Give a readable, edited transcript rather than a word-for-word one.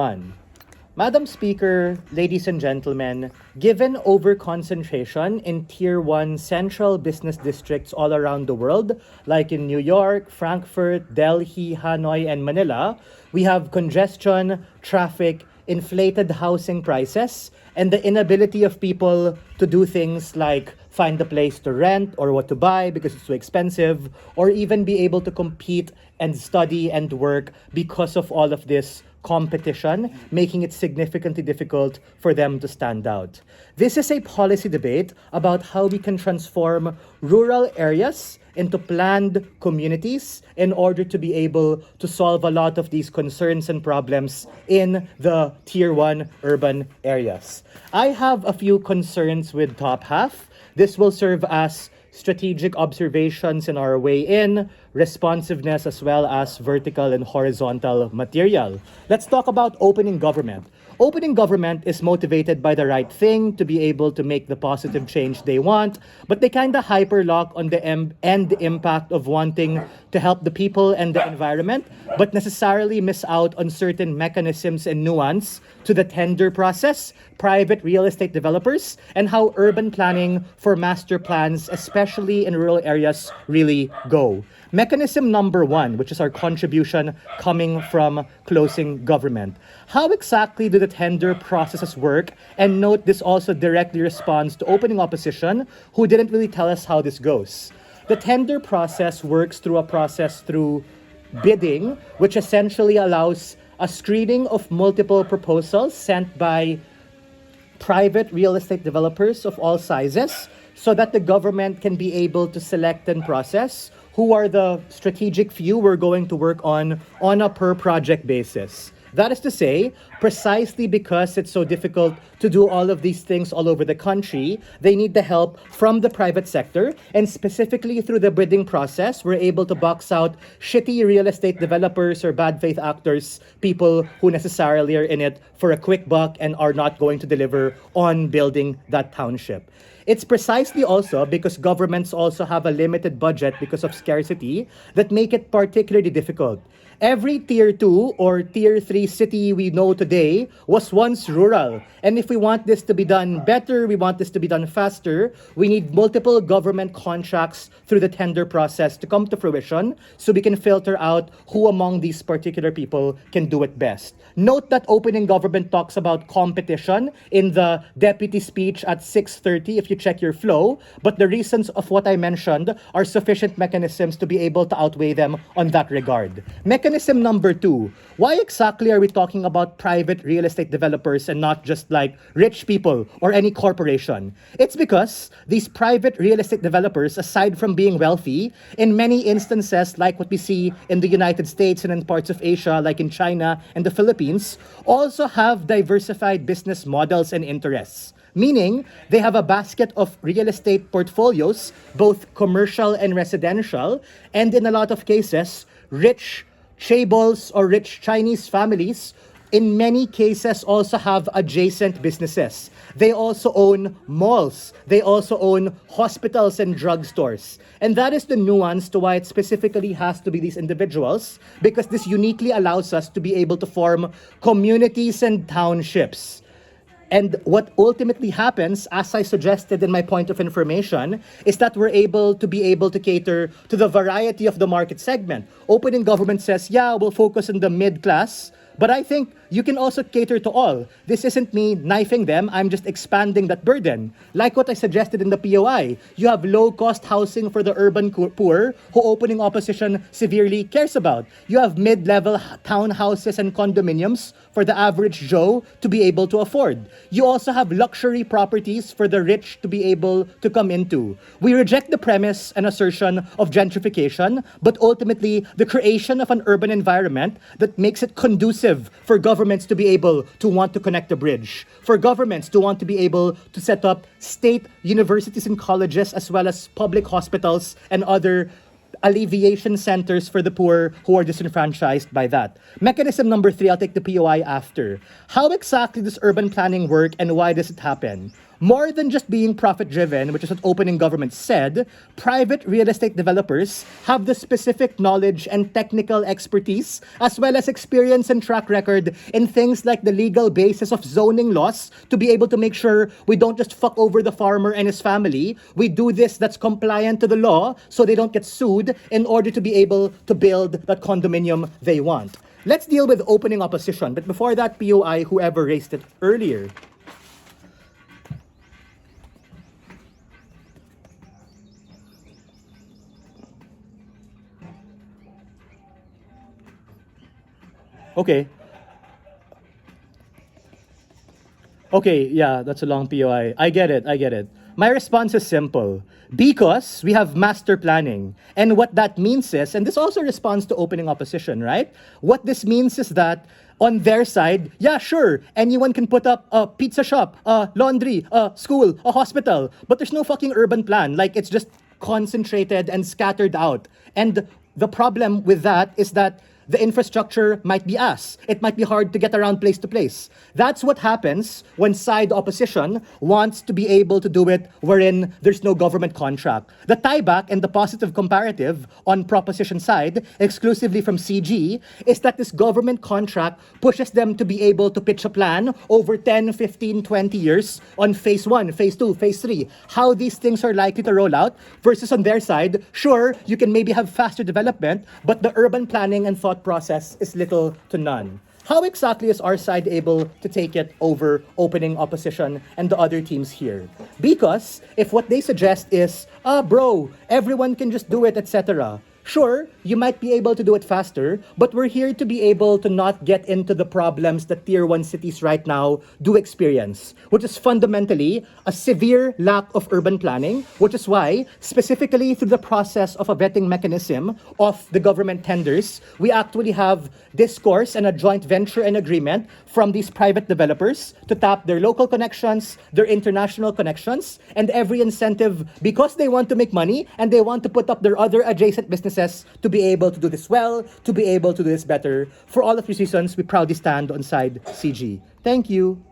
One. Madam Speaker, ladies and gentlemen, given overconcentration in Tier 1 central business districts all around the world, like in New York, Frankfurt, Delhi, Hanoi, and Manila, we have congestion, traffic, inflated housing prices, and the inability of people to do things like find a place to rent or what to buy because it's too expensive, or even be able to compete and study and work because of all of this competition, making it significantly difficult for them to stand out. This is a policy debate about how we can transform rural areas into planned communities in order to be able to solve a lot of these concerns and problems in the Tier 1 urban areas. I have a few concerns with top half. This will serve as strategic observations in our way in, responsiveness, as well as vertical and horizontal material. Let's talk about opening government. Opening government is motivated by the right thing, to be able to make the positive change they want, but they kind of hyperlock on the end impact of wanting to help the people and the environment, but necessarily miss out on certain mechanisms and nuance to the tender process, private real estate developers, and how urban planning for master plans, especially in rural areas, really go. Mechanism number one, which is our contribution coming from closing government. How exactly do the tender processes work? And note, this also directly responds to opening opposition, who didn't really tell us how this goes. The tender process works through bidding, which essentially allows a screening of multiple proposals sent by private real estate developers of all sizes, so that the government can be able to select and process who are the strategic few we're going to work on a per project basis. That is to say, precisely because it's so difficult to do all of these things all over the country, they need the help from the private sector, and specifically through the bidding process, we're able to box out shitty real estate developers or bad faith actors, people who necessarily are in it for a quick buck and are not going to deliver on building that township. It's precisely also because governments also have a limited budget because of scarcity that make it particularly difficult. Every Tier 2 or Tier 3 city we know today was once rural. And if we want this to be done better, we want this to be done faster, we need multiple government contracts through the tender process to come to fruition so we can filter out who among these particular people can do it best. Note that opening government talks about competition in the deputy speech at 6:30 if you check your flow, but the reasons of what I mentioned are sufficient mechanisms to be able to outweigh them on that regard. Mechanism number two, why exactly are we talking about private real estate developers and not just like rich people or any corporation? It's because these private real estate developers, aside from being wealthy, in many instances, like what we see in the United States and in parts of Asia, like in China and the Philippines, also have diversified business models and interests. Meaning, they have a basket of real estate portfolios, both commercial and residential, and in a lot of cases, rich chaebols or rich Chinese families in many cases also have adjacent businesses. They also own malls. They also own hospitals and drugstores. And that is the nuance to why it specifically has to be these individuals, because this uniquely allows us to be able to form communities and townships. And what ultimately happens, as I suggested in my point of information, is that we're able to cater to the variety of the market segment. Opening government says, yeah, we'll focus on the mid-class, but I think you can also cater to all. This isn't me knifing them, I'm just expanding that burden. Like what I suggested in the POI, you have low-cost housing for the urban poor, who opening opposition severely cares about. You have mid-level townhouses and condominiums for the average Joe to be able to afford. You also have luxury properties for the rich to be able to come into. We reject the premise and assertion of gentrification, but ultimately the creation of an urban environment that makes it conducive for governments to be able to want to connect a bridge, for governments to want to be able to set up state universities and colleges, as well as public hospitals and other alleviation centers for the poor who are disenfranchised by that. Mechanism number 3, I'll take the POI after. How exactly does urban planning work and why does it happen? More than just being profit-driven, which is what opening government said, private real estate developers have the specific knowledge and technical expertise, as well as experience and track record in things like the legal basis of zoning laws to be able to make sure we don't just fuck over the farmer and his family. We do this that's compliant to the law so they don't get sued in order to be able to build that condominium they want. Let's deal with opening opposition. But before that, POI, whoever raised it earlier. Okay. Okay, yeah, that's a long POI. I get it. My response is simple. Because we have master planning. And what that means is, and this also responds to opening opposition, right? What this means is that on their side, yeah, sure, anyone can put up a pizza shop, a laundry, a school, a hospital, but there's no fucking urban plan. Like, it's just concentrated and scattered out. And the problem with that is that the infrastructure might be ass. It might be hard to get around place to place. That's what happens when side opposition wants to be able to do it wherein there's no government contract. The tieback and the positive comparative on proposition side, exclusively from CG, is that this government contract pushes them to be able to pitch a plan over 10, 15, 20 years on phase 1, phase 2, phase 3, how these things are likely to roll out, versus on their side, sure, you can maybe have faster development, but the urban planning and thought process is little to none. How exactly is our side able to take it over opening opposition and the other teams here? Because if what they suggest is, bro, everyone can just do it, etc. Sure, you might be able to do it faster, but we're here to be able to not get into the problems that Tier 1 cities right now do experience, which is fundamentally a severe lack of urban planning, which is why, specifically through the process of a vetting mechanism of the government tenders, we actually have discourse and a joint venture and agreement from these private developers to tap their local connections, their international connections, and every incentive because they want to make money and they want to put up their other adjacent businesses to be able to do this well, to be able to do this better. For all of these reasons, we proudly stand on side CG. Thank you.